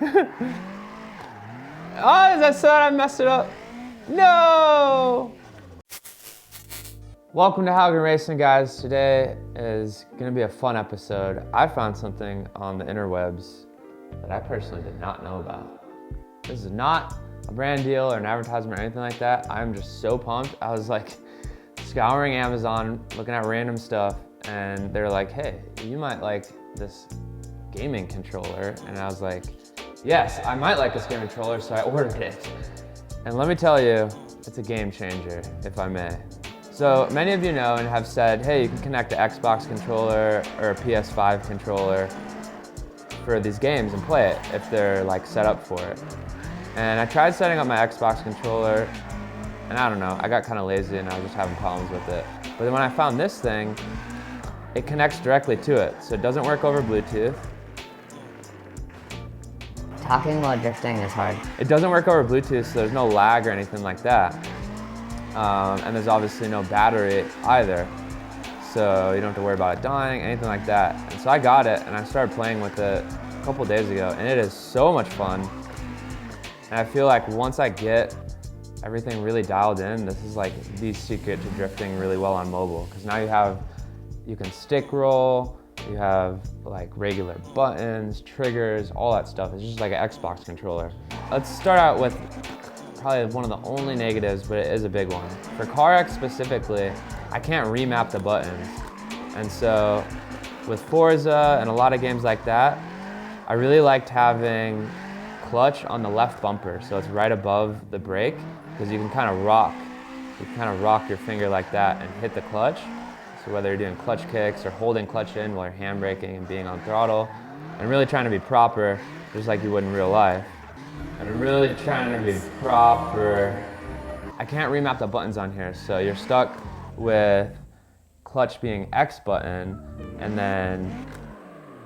Oh, is that so? I messed it up. No! Welcome to Haugen Racing, guys. Today is gonna be a fun episode. I found something on the interwebs that I personally did not know about. This is not a brand deal or an advertisement or anything like that. I'm just so pumped. I was like scouring Amazon, looking at random stuff, and they're like, hey, you might like this gaming controller. And I was like, yes, I might like this gaming controller, so I ordered it. And let me tell you, it's a game changer, if I may. So many of you know and have said, hey, you can connect an Xbox controller or a PS5 controller for these games and play it if they're like set up for it. And I tried setting up my Xbox controller, and I don't know, I got kind of lazy and I was just having problems with it. But then when I found this thing, it connects directly to it. So it doesn't work over Bluetooth. Talking while drifting is hard. It doesn't work over Bluetooth, so there's no lag or anything like that. And there's obviously no battery either. So you don't have to worry about it dying, anything like that. And so I got it and I started playing with it a couple days ago, and it is so much fun. And I feel like once I get everything really dialed in, this is like the secret to drifting really well on mobile. Because now you can stick roll, you have like regular buttons, triggers, all that stuff. It's just like an Xbox controller. Let's start out with probably one of the only negatives, but it is a big one. For CarX specifically, I can't remap the buttons. And so with Forza and a lot of games like that, I really liked having clutch on the left bumper, so it's right above the brake, because you can kind of rock your finger like that and hit the clutch. So whether you're doing clutch kicks or holding clutch in while you're handbraking and being on throttle, and really trying to be proper, just like you would in real life. And really trying to be proper. I can't remap the buttons on here, so you're stuck with clutch being X button and then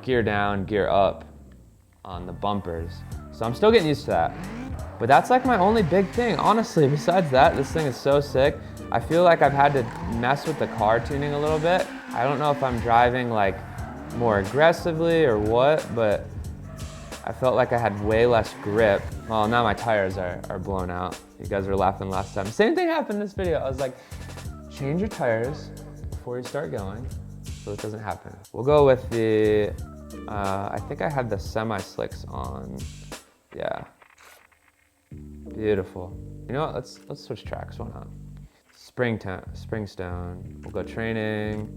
gear down, gear up on the bumpers. So I'm still getting used to that. But that's like my only big thing, honestly. Besides that, this thing is so sick. I feel like I've had to mess with the car tuning a little bit. I don't know if I'm driving like more aggressively or what, but I felt like I had way less grip. Well, now my tires are blown out. You guys were laughing last time. Same thing happened in this video. I was like, change your tires before you start going so it doesn't happen. We'll go with the, I think I had the semi-slicks on. Yeah, beautiful. You know what, let's switch tracks, why not? Springstone, we'll go training.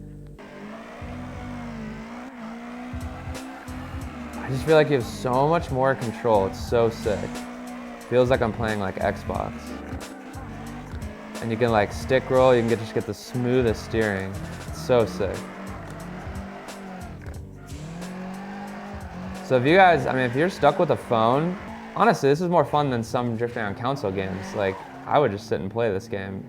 I just feel like you have so much more control, it's so sick. Feels like I'm playing like Xbox. And you can like stick roll, you can just get the smoothest steering. It's so sick. So if you guys, if you're stuck with a phone, honestly, this is more fun than some drifting on console games. Like, I would just sit and play this game.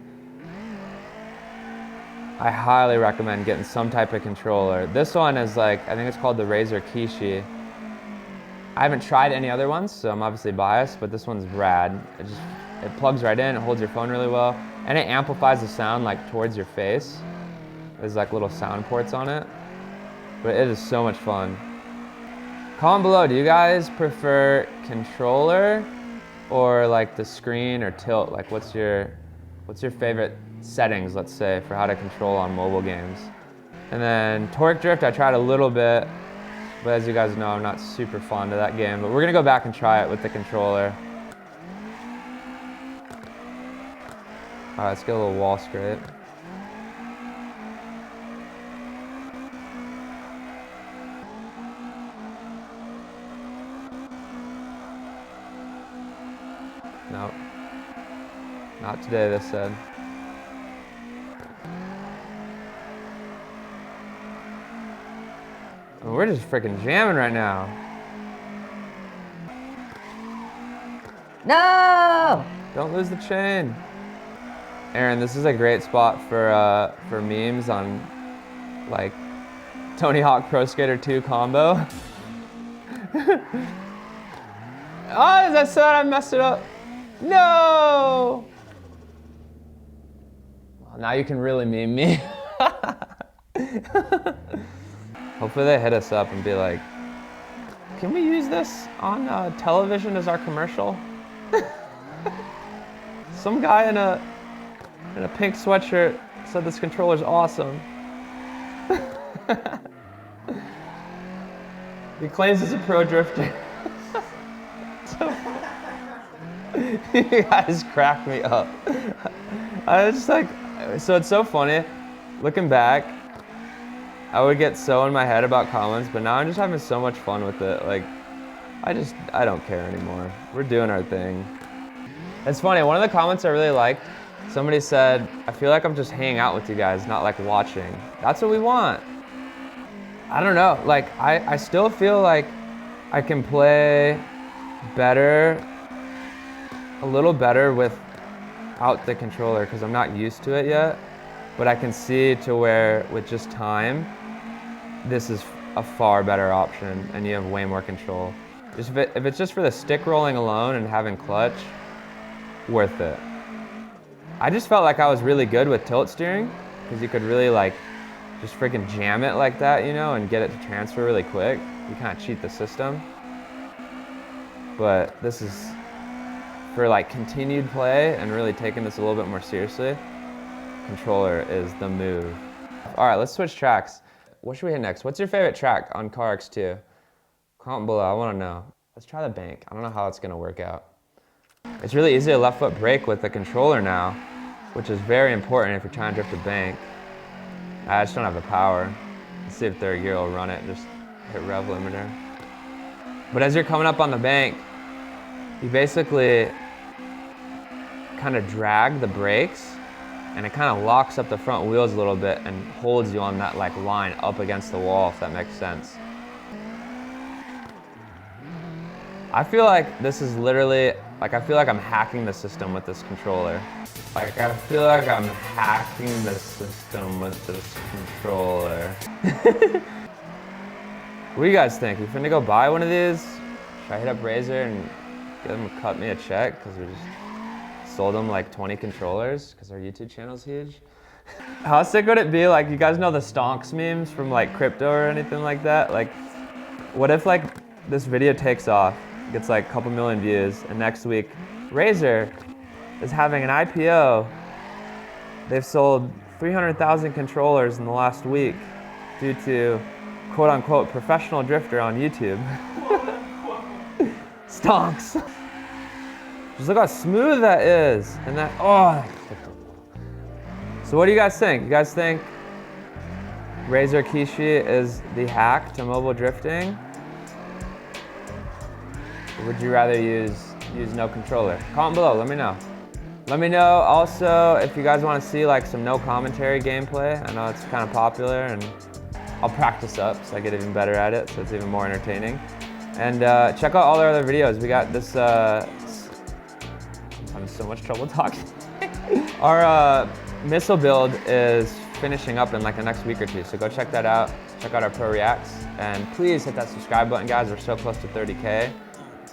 I highly recommend getting some type of controller. This one is like, I think it's called the Razer Kishi. I haven't tried any other ones, so I'm obviously biased, but this one's rad. It plugs right in, it holds your phone really well, and it amplifies the sound like towards your face. There's like little sound ports on it, but it is so much fun. Comment below, do you guys prefer controller or like the screen or tilt? Like what's your favorite settings, let's say, for how to control on mobile games? And then torque drift, I tried a little bit, but as you guys know, I'm not super fond of that game, but we're gonna go back and try it with the controller. All right, let's get a little wall scrape. No, not today, they said. We're just freaking jamming right now. No! Don't lose the chain. Aaron, this is a great spot for memes on like Tony Hawk Pro Skater 2 combo. Oh, is that so? I messed it up. No! Well, now you can really meme me. Hopefully they hit us up and be like, can we use this on television as our commercial? Some guy in a pink sweatshirt said this controller's awesome. He claims he's a pro drifter. You guys crack me up. I was just like, so it's so funny. Looking back, I would get so in my head about comments, but now I'm just having so much fun with it. Like, I don't care anymore. We're doing our thing. It's funny, one of the comments I really liked, somebody said, I feel like I'm just hanging out with you guys, not like watching. That's what we want. I don't know, like I still feel like I can play better, a little better without the controller because I'm not used to it yet, but I can see to where with just time, this is a far better option and you have way more control. Just if it's just for the stick rolling alone and having clutch, worth it. I just felt like I was really good with tilt steering because you could really like just freaking jam it like that, you know, and get it to transfer really quick. You kind of cheat the system. But this is for like continued play and really taking this a little bit more seriously. Controller is the move. All right, let's switch tracks. What should we hit next? What's your favorite track on CarX 2? Comment below, I want to know. Let's try the bank. I don't know how it's going to work out. It's really easy to left foot brake with the controller now, which is very important if you're trying to drift a bank. I just don't have the power. Let's see if third gear will run it. Just hit rev limiter. But as you're coming up on the bank, you basically kind of drag the brakes and it kind of locks up the front wheels a little bit and holds you on that like line up against the wall, if that makes sense. I feel like this is literally, like I feel like I'm hacking the system with this controller. Like I feel like I'm hacking the system with this controller. What do you guys think? You finna go buy one of these? Should I hit up Razer and get them to cut me a check? Because we just sold them like 20 controllers because our YouTube channel's huge. How sick would it be, like you guys know the stonks memes from like crypto or anything like that? Like what if like this video takes off, gets like a couple million views, and next week Razer is having an IPO. They've sold 300,000 controllers in the last week due to quote unquote professional drifter on YouTube. Stonks. Just look how smooth that is. And that, oh. So what do you guys think? You guys think Razer Kishi is the hack to mobile drifting? Or would you rather use no controller? Comment below, let me know. Let me know also if you guys want to see like some no commentary gameplay. I know it's kind of popular and I'll practice up so I get even better at it so it's even more entertaining. And check out all our other videos. We got this, I'm having so much trouble talking. Our missile build is finishing up in like the next week or two, so go check that out. Check out our pro reacts and please hit that subscribe button, guys. We're so close to 30K.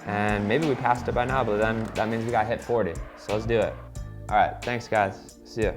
And maybe we passed it by now, but then that means we got hit 40. So let's do it. All right, thanks guys. See ya.